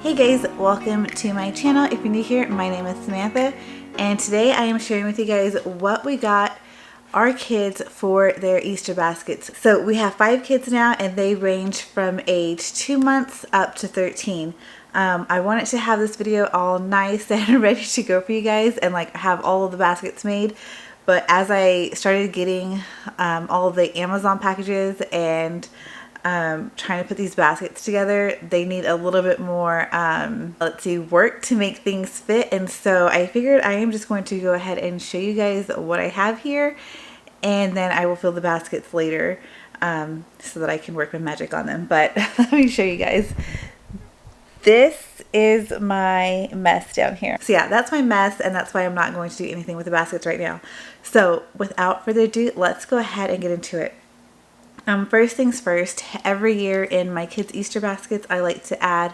Hey guys, welcome to my channel. If you're new here, my name is Samantha, and today I am sharing with you guys what we got our kids for their Easter baskets. So we have 5 kids now, and they range from age 2 months up to 13. I wanted to have this video all nice and ready to go for you guys and like have all of the baskets made. But as I started getting all of the Amazon packages and trying to put these baskets together, they need a little bit more work to make things fit, and so I figured I am just going to go ahead and show you guys what I have here, and then I will fill the baskets later so that I can work my magic on them. But let me show you guys. This is my mess down here. So yeah, that's my mess, and that's why I'm not going to do anything with the baskets right now. So without further ado, let's go ahead and get into it. First things first, every year in my kids' Easter baskets, I like to add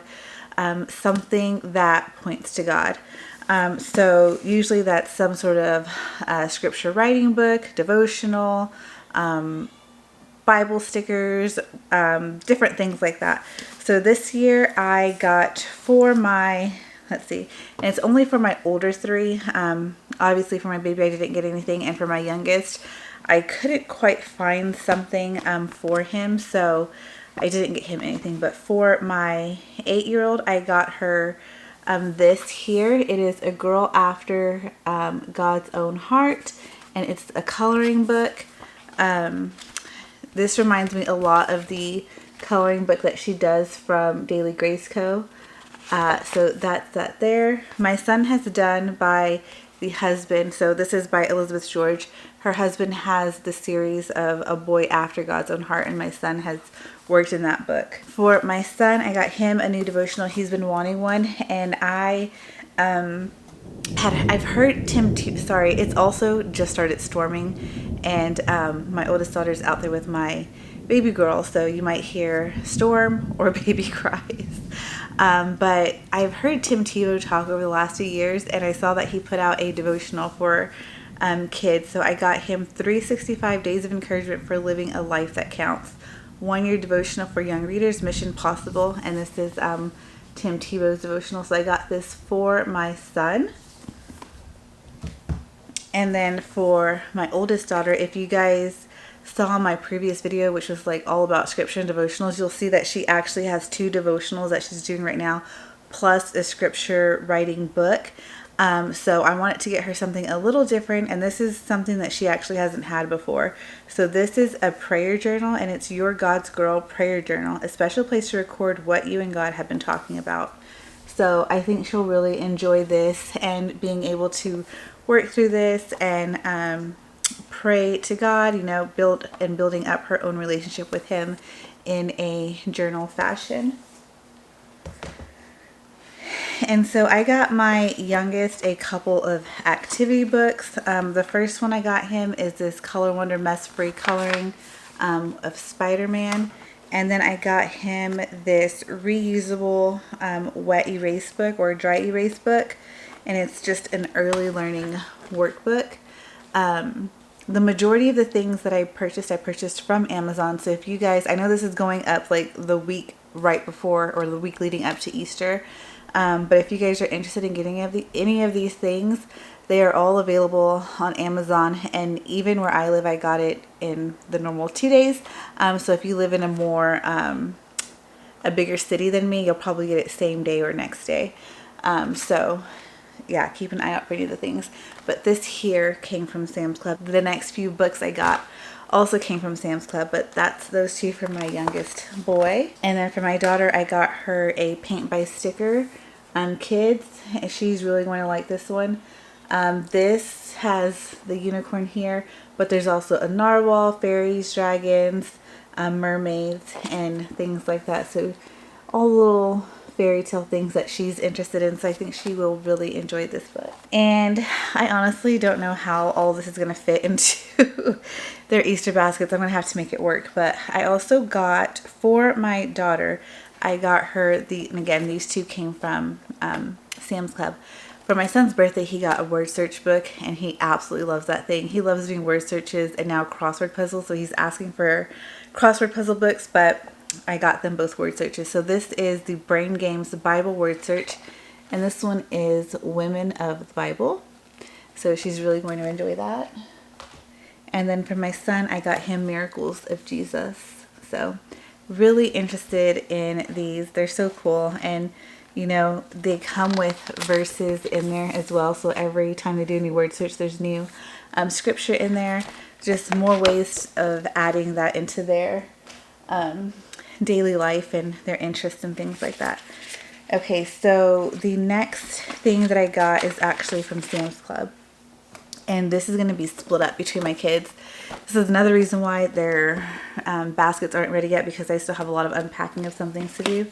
something that points to God. So usually that's some sort of scripture writing book, devotional, Bible stickers, different things like that. So this year I got for my, and it's only for my older 3. Obviously for my baby I didn't get anything, and for my youngest I couldn't quite find something for him, so I didn't get him anything. But for my 8-year-old, I got her this here. It is A Girl After God's Own Heart, and it's a coloring book. This reminds me a lot of the coloring book that she does from Daily Grace Co. So that's that there. My son has done by the husband, so this is by Elizabeth George. Her husband has the series of A Boy After God's Own Heart, and my son has worked in that book. For my son, I got him a new devotional. He's been wanting one, and I've heard it's also just started storming, and my oldest daughter's out there with my baby girl, so you might hear storm or baby cries. But I've heard Tim Tebow talk over the last few years, and I saw that he put out a devotional for kids. So I got him 365 Days of Encouragement for Living a Life That Counts. 1-year devotional for young readers, Mission Possible. And this is Tim Tebow's devotional. So I got this for my son. And then for my oldest daughter, if you guys saw my previous video, which was like all about scripture and devotionals, you'll see that she actually has 2 devotionals that she's doing right now, plus a scripture writing book. So I wanted to get her something a little different, and this is something that she actually hasn't had before. So this is a prayer journal, and it's Your God's Girl Prayer Journal, a special place to record what you and God have been talking about. So I think she'll really enjoy this, and being able to work through this and pray to God, building up her own relationship with Him in a journal fashion. And so I got my youngest a couple of activity books. The first one I got him is this Color Wonder Mess Free Coloring of Spider-Man. And then I got him this reusable wet erase book or dry erase book. And it's just an early learning workbook. The majority of the things that I purchased from Amazon. So if you guys, I know this is going up like the week right before or the week leading up to Easter. But if you guys are interested in getting any of these things, they are all available on Amazon. And even where I live, I got it in the normal 2 days. So if you live in a bigger city than me, you'll probably get it same day or next day. So yeah, keep an eye out for any of the things. But this here came from Sam's Club. The next few books I got also came from Sam's Club, but that's those 2 for my youngest boy. And then for my daughter, I got her a paint by sticker kids, and she's really going to like this one. This has the unicorn here, but there's also a narwhal, fairies, dragons, mermaids, and things like that. So all little fairy tale things that she's interested in, so I think she will really enjoy this book. And I honestly don't know how all this is going to fit into their Easter baskets. I'm going to have to make it work. But I also got, for my daughter, I got her and again, these 2 came from Sam's Club. For my son's birthday, he got a word search book, and he absolutely loves that thing. He loves doing word searches and now crossword puzzles, so he's asking for crossword puzzle books. But I got them both word searches. So this is the Brain Games Bible word search, and this one is Women of the Bible. So she's really going to enjoy that. And then for my son, I got him Miracles of Jesus. So really interested in these. They're so cool. And you know, they come with verses in there as well. So every time they do a new word search, there's new scripture in there. Just more ways of adding that into their daily life and their interests and things like that. Okay, so the next thing that I got is actually from Sam's Club. And this is going to be split up between my kids. This is another reason why their baskets aren't ready yet, because I still have a lot of unpacking of some things to do.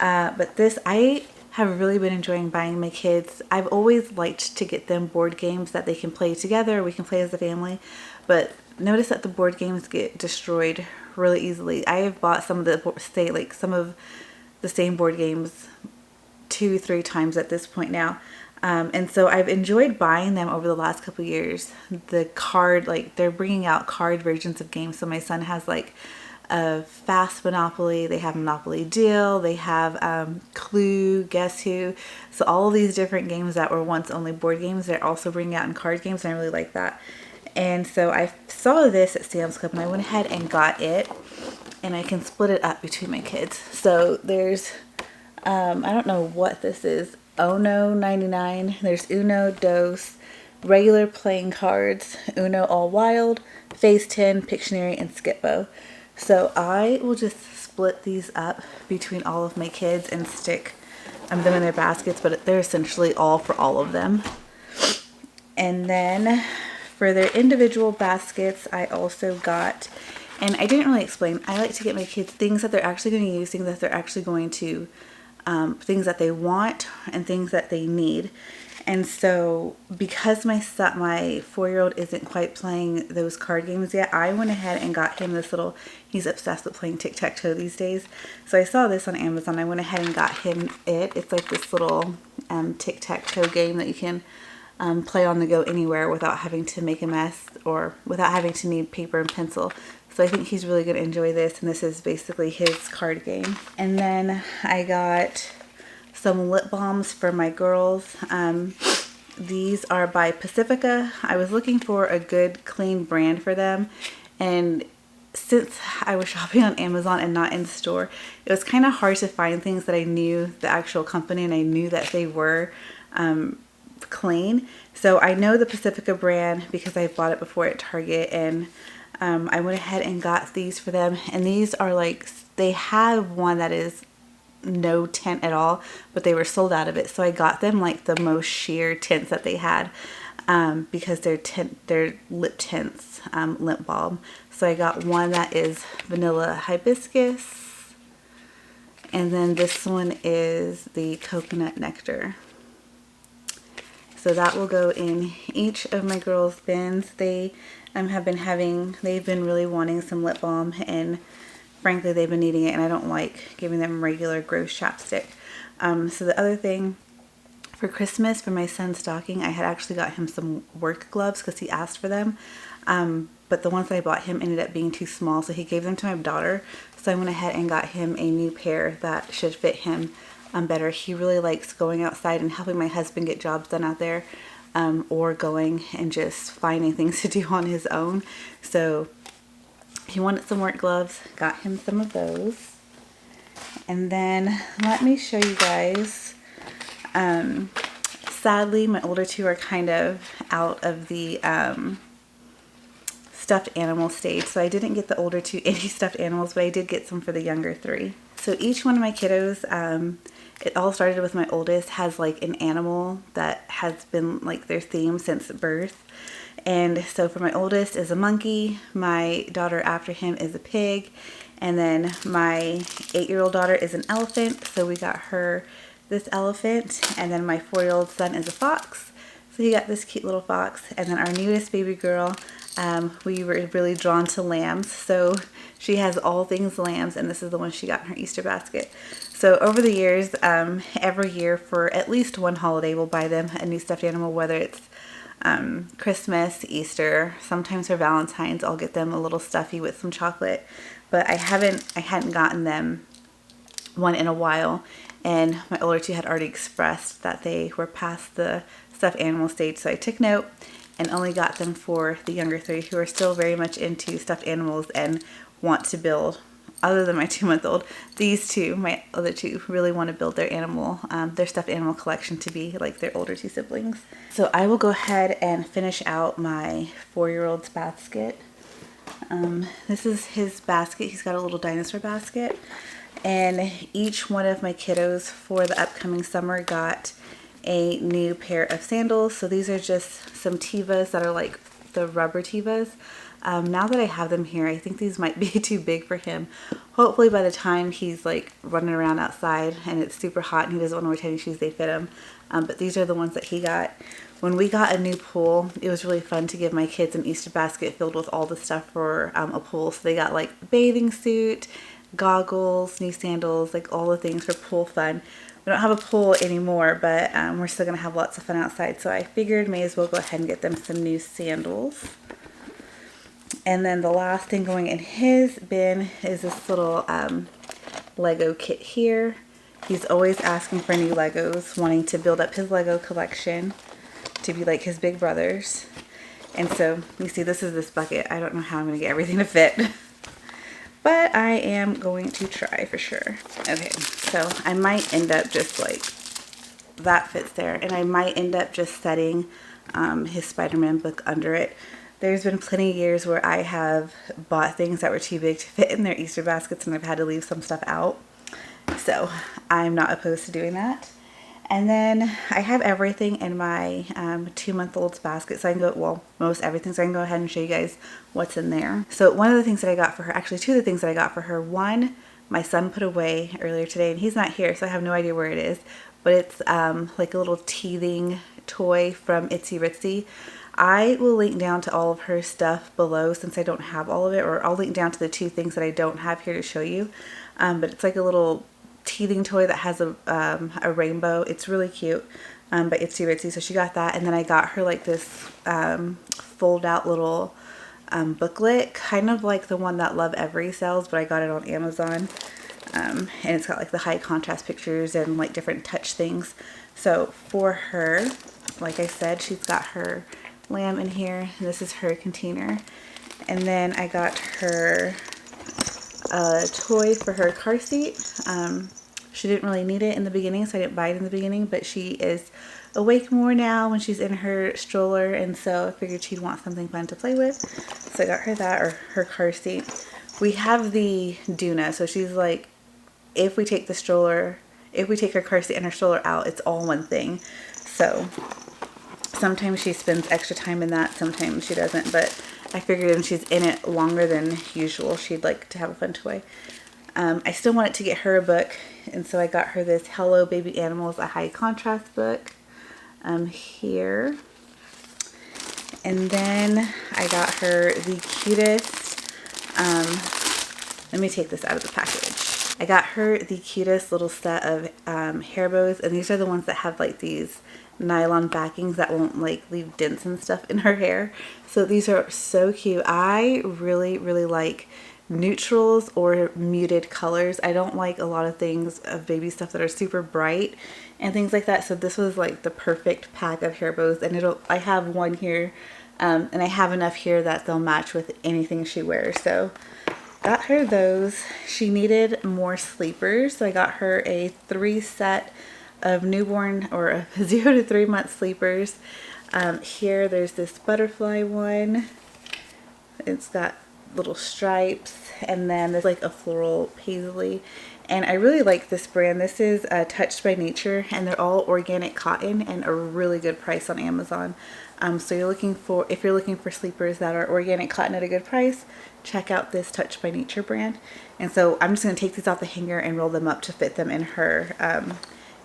But this, I have really been enjoying buying my kids. I've always liked to get them board games that they can play together. We can play as a family. But notice that the board games get destroyed really easily. I have bought some of the same board games 2-3 times at this point now. And so I've enjoyed buying them over the last couple years. The card, like they're bringing out card versions of games. So my son has like a Fast Monopoly, they have Monopoly Deal, they have Clue, Guess Who. So all of these different games that were once only board games, they're also bringing out in card games, and I really like that. And so I saw this at Sam's Club and I went ahead and got it, and I can split it up between my kids. So there's, I don't know what this is, Ono 99, there's Uno, Dos, regular playing cards, Uno All Wild, Phase 10, Pictionary, and Skip-Bo. So I will just split these up between all of my kids and stick them in their baskets, but they're essentially all for all of them. And then for their individual baskets, I also got, and I didn't really explain, I like to get my kids things that they're actually going to use, things that they're actually going to, things that they want and things that they need. And so because my 4-year-old isn't quite playing those card games yet, I went ahead and got him this little, he's obsessed with playing tic-tac-toe these days. So I saw this on Amazon. I went ahead and got him it. It's like this little tic-tac-toe game that you can play on the go anywhere without having to make a mess or without having to need paper and pencil. So I think he's really going to enjoy this, and this is basically his card game. And then I got some lip balms for my girls. These are by Pacifica. I was looking for a good clean brand for them, and since I was shopping on Amazon and not in store, it was kind of hard to find things that I knew the actual company and I knew that they were clean. So I know the Pacifica brand because I bought it before at Target, and I went ahead and got these for them. And these are like, they have one that is no tint at all, but they were sold out of it. So I got them like the most sheer tints that they had, because they're lip tints, lip balm. So I got one that is vanilla hibiscus, and then this one is the coconut nectar. So that will go in each of my girls' bins. They they've been really wanting some lip balm, and frankly, they've been needing it, and I don't like giving them regular gross chapstick. So the other thing, for Christmas, for my son's stocking, I had actually got him some work gloves because he asked for them. But the ones that I bought him ended up being too small, so he gave them to my daughter. So I went ahead and got him a new pair that should fit him better. He really likes going outside and helping my husband get jobs done out there, or going and just finding things to do on his own. So he wanted some work gloves, got him some of those. And then let me show you guys. Sadly, my older two are kind of out of the stuffed animal stage. So I didn't get the older two any stuffed animals, but I did get some for the younger 3. So each one of my kiddos, it all started with my oldest, has like an animal that has been like their theme since birth. And so for my oldest is a monkey, my daughter after him is a pig, and then my 8-year-old daughter is an elephant. So we got her this elephant, and then my 4-year-old son is a fox. So he got this cute little fox. And then our newest baby girl, we were really drawn to lambs. So she has all things lambs, and this is the one she got in her Easter basket. So over the years, every year for at least one holiday, we'll buy them a new stuffed animal, whether it's Christmas, Easter, sometimes for Valentine's, I'll get them a little stuffy with some chocolate. but I hadn't gotten them one in a while, and my older two had already expressed that they were past the stuffed animal stage, so I took note and only got them for the younger three, who are still very much into stuffed animals and want to build. Other than my 2-month-old, these two, my other two, really want to build their stuffed animal collection to be like their older two siblings. So I will go ahead and finish out my 4-year-old's basket. This is his basket. He's got a little dinosaur basket. And each one of my kiddos for the upcoming summer got a new pair of sandals. So these are just some Tevas that are like the rubber Tevas. Now that I have them here, I think these might be too big for him. Hopefully by the time he's like running around outside and it's super hot and he doesn't want to wear tennis shoes, they fit him. But these are the ones that he got. When we got a new pool, it was really fun to give my kids an Easter basket filled with all the stuff for a pool. So they got like bathing suit, goggles, new sandals, like all the things for pool fun. We don't have a pool anymore, but we're still going to have lots of fun outside. So I figured may as well go ahead and get them some new sandals. And then the last thing going in his bin is this little Lego kit here. He's always asking for new Legos, wanting to build up his Lego collection to be like his big brothers. And so you see, this is this bucket. I don't know how I'm going to get everything to fit, but I am going to try for sure. Okay, so I might end up just like, that fits there, and I might end up just setting his Spider-Man book under it. There's been plenty of years where I have bought things that were too big to fit in their Easter baskets and I've had to leave some stuff out. So I'm not opposed to doing that. And then I have everything in my 2-month-old's basket. So I can go, well, most everything. So I can go ahead and show you guys what's in there. So one of the things that I got for her, actually two of the things that I got for her. One, my son put away earlier today and he's not here, so I have no idea where it is. But it's like a little teething toy from Itsy Bitsy. I will link down to all of her stuff below since I don't have all of it, or I'll link down to the two things that I don't have here to show you. But it's like a little teething toy that has a rainbow. It's really cute, by Itsy Bitsy. So she got that, and then I got her like this fold out little booklet, kind of like the one that Love Every sells, but I got it on Amazon. And it's got like the high contrast pictures and like different touch things. So for her, like I said, she's got her lamb in here, and this is her container. And then I got her a toy for her car seat. She didn't really need it in the beginning, so I didn't buy it in the beginning, but she is awake more now when she's in her stroller, and so I figured she'd want something fun to play with. So I got her that, or her car seat. We have the Duna, so she's like, if we take her car seat and her stroller out, it's all one thing. So sometimes she spends extra time in that, sometimes she doesn't, but I figured if she's in it longer than usual, she'd like to have a fun toy. I still wanted to get her a book, and so I got her this Hello Baby Animals, a high contrast book here. And then I got her the cutest, let me take this out of the package. I got her the cutest little set of hair bows, and these are the ones that have like these nylon backings that won't like leave dents and stuff in her hair. So these are so cute. I really like neutrals or muted colors. I don't like a lot of things of baby stuff that are super bright and things like that. So this was like the perfect pack of hair bows, and I have one here, and I have enough here that they'll match with anything she wears. So got her those. She needed more sleepers, so I got her a 3 set of newborn or 0 to 3 month sleepers. Here there's this butterfly one. It's got little stripes, and then there's like a floral paisley, and I really like this brand. This is Touched by Nature, and they're all organic cotton and a really good price on Amazon. So if you're looking for sleepers that are organic cotton at a good price, check out this Touched by Nature brand. And so I'm just going to take these off the hanger and roll them up to fit them in her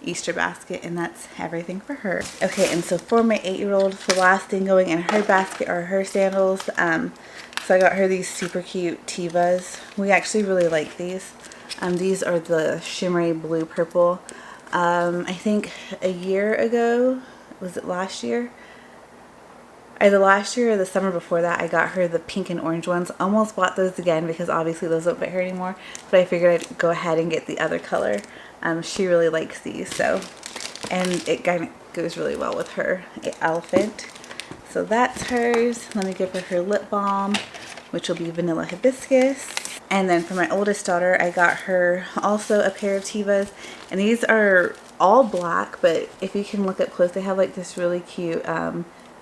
Easter basket, and that's everything for her. Okay, and so for my 8-year-old, the last thing going in her basket are her sandals. So I got her these super cute Tevas. We actually really like these. These are the shimmery blue purple. I think a year ago, was it last year? Either last year or the summer before that, I got her the pink and orange ones. Almost bought those again because obviously those don't fit her anymore, but I figured I'd go ahead and get the other color. She really likes these, so, and it kind of goes really well with her elephant. So that's hers. Let me give her her lip balm, which will be vanilla hibiscus. And then for my oldest daughter, I got her also a pair of Tevas, and these are all black, but if you can look up close, they have like this really cute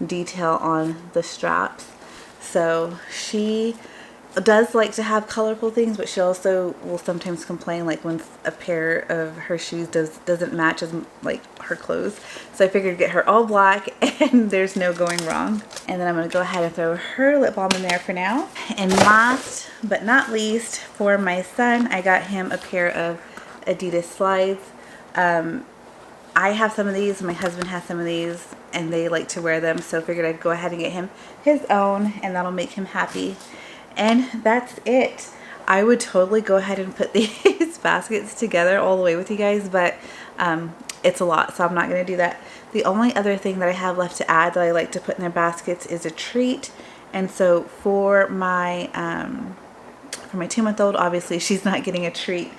detail on the straps. So she does like to have colorful things, but she also will sometimes complain like when a pair of her shoes doesn't match as like her clothes. So I figured get her all black and there's no going wrong. And then I'm going to go ahead and throw her lip balm in there for now. And last but not least, for my son, I got him a pair of Adidas slides. I have some of these, my husband has some of these, and they like to wear them, so I figured I'd go ahead and get him his own, and that'll make him happy. And that's it. I would totally go ahead and put these baskets together all the way with you guys, but it's a lot, so I'm not going to do that. The only other thing that I have left to add that I like to put in their baskets is a treat. And so for my 2-month-old, obviously she's not getting a treat.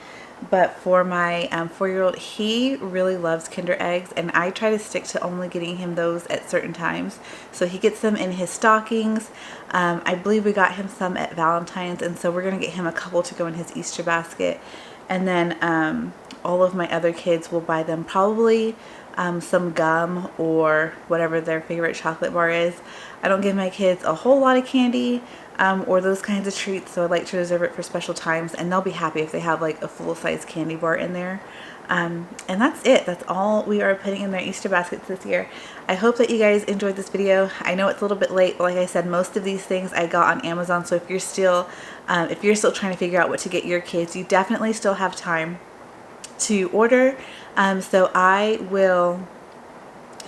But for my 4-year-old, he really loves Kinder Eggs, and I try to stick to only getting him those at certain times. So he gets them in his stockings. I believe we got him some at Valentine's, and so we're going to get him a couple to go in his Easter basket. And then all of my other kids will buy them probably some gum or whatever their favorite chocolate bar is. I don't give my kids a whole lot of candy or those kinds of treats, so I like to reserve it for special times, and they'll be happy if they have like a full-size candy bar in there. And that's it. That's all we are putting in their Easter baskets this year. I hope that you guys enjoyed this video. I know it's a little bit late, but like I said, most of these things I got on Amazon, so if you're still trying to figure out what to get your kids, you definitely still have time to order. So I will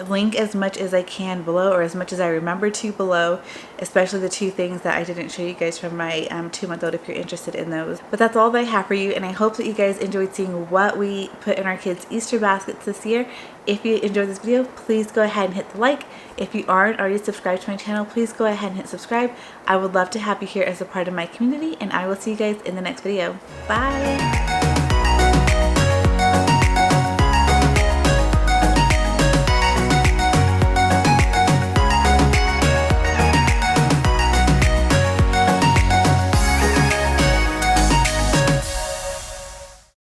link as much as I can below, or as much as I remember to below, especially the 2 things that I didn't show you guys from my 2-month-old if you're interested in those. But that's all that I have for you, and I hope that you guys enjoyed seeing what we put in our kids' Easter baskets this year. If you enjoyed this video, please go ahead and hit the like. If you aren't already subscribed to my channel, please go ahead and hit subscribe. I would love to have you here as a part of my community, and I will see you guys in the next video. Bye!